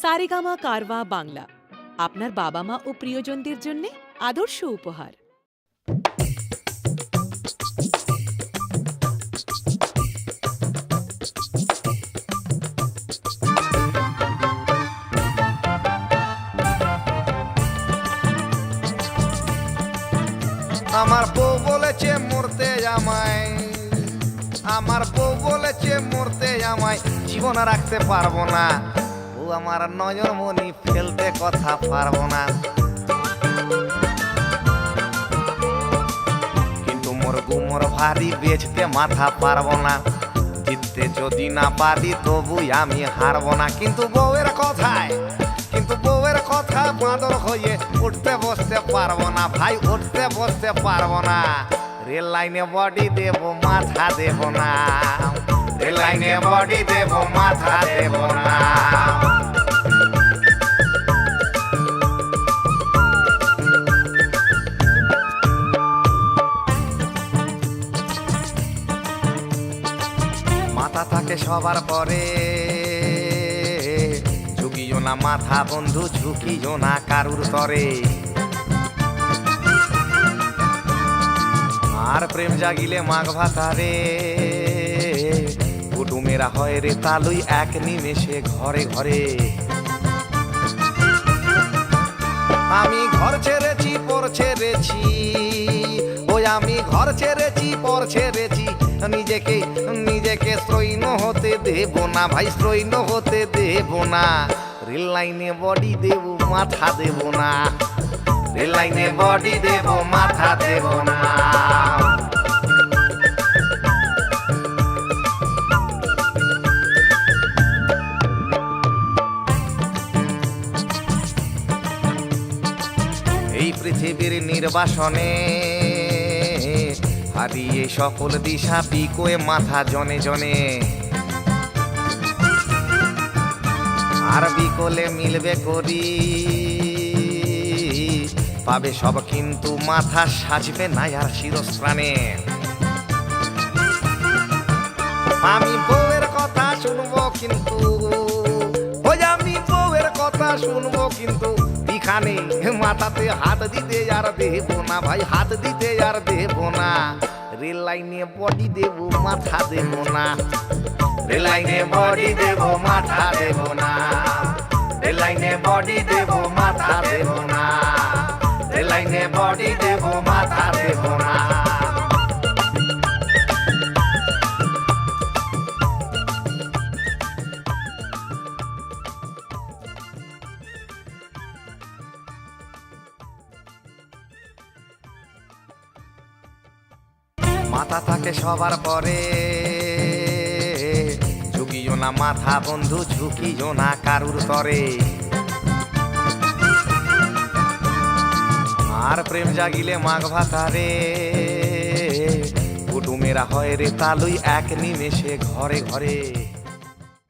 সারেগামা কারওয়া বাংলা আপনার বাবা মা ও প্রিয়জনদের জন্য আদর্শ উপহার। আমার বউ বলেছে মরতে আমায়, আমার বউ বলেছে মরতে আমায় জীবন রাখতে পারবো না। ও আমার নয়নমণি ফেলতে কথা পারবো না, কিন্তু মোর গুমর ভারী বেচতে মাথা পারবো না। জিততে যদি না পারি তবু আমি হারবো না। কিন্তু বউয়ের কথায়, কিন্তু বউয়ের কথা বাঁদর হয়ে উঠতে বসতে পারবো না ভাই, উঠতে বসতে পারবো না। রেল লাইনে বডি দেব মাথা দেব না, রেল লাইনে বডি দেব মাথা দেব না। মাথা থাকে সবার পরে, ঝুঁকিও না মাথা বন্ধু, ঝুঁকিও না কারুর তরে। আর প্রেম জাগিলে মাঘ ভাতারে, কুটুমেরা হয় রে তালুই এক নিমেষে ঘরে ঘরে। আমি ঘর ছেড়েছি পর ছেড়েছি, ওই আমি ঘর ছেড়েছি পর ছেড়েছি, নিজেকে নিজেকে স্ত্রৈণ হতে দেব না ভাই, স্ত্রৈণ হতে দেব না। রেল লাইনে বডি দেব মাথা দেব না, রেল লাইনে বডি দেব মাথা দেব না। এই পৃথিবীর নির্বাসনে হারিয়ে সকল দিশা পিকোয়ে মাথা জনে জনে। আর বিকলে মিলবে করি পাবে সব, কিন্তু মাথা সাজবে না আর শিরস্ত্রাণে। আমি বউয়ের কথা শুনবো কিন্তু, ওই আমি বউয়ের কথা শুনবো কিন্তু এখানে মাথাতে হাত দিতে আর দেব না ভাই, হাত দিতে আর দেব না। রেল লাইনে বডি দেব মাথা দেব না, রেল লাইনে বডি দেব মাথা দেব না, রেল লাইনে বডি দেব মাথা দেব না, রেল লাইনে বডি দেব মাথা দেব না। মাথা থাকে সবার পরে, ঝুঁকিও না মাথা বন্ধু, ঝুঁকিও না কারুর তরে। আর প্রেম জাগিলে মাঘ ভাতারে, কুটুমেরা হয় রে তালুই এক নিমেষে ঘরে ঘরে।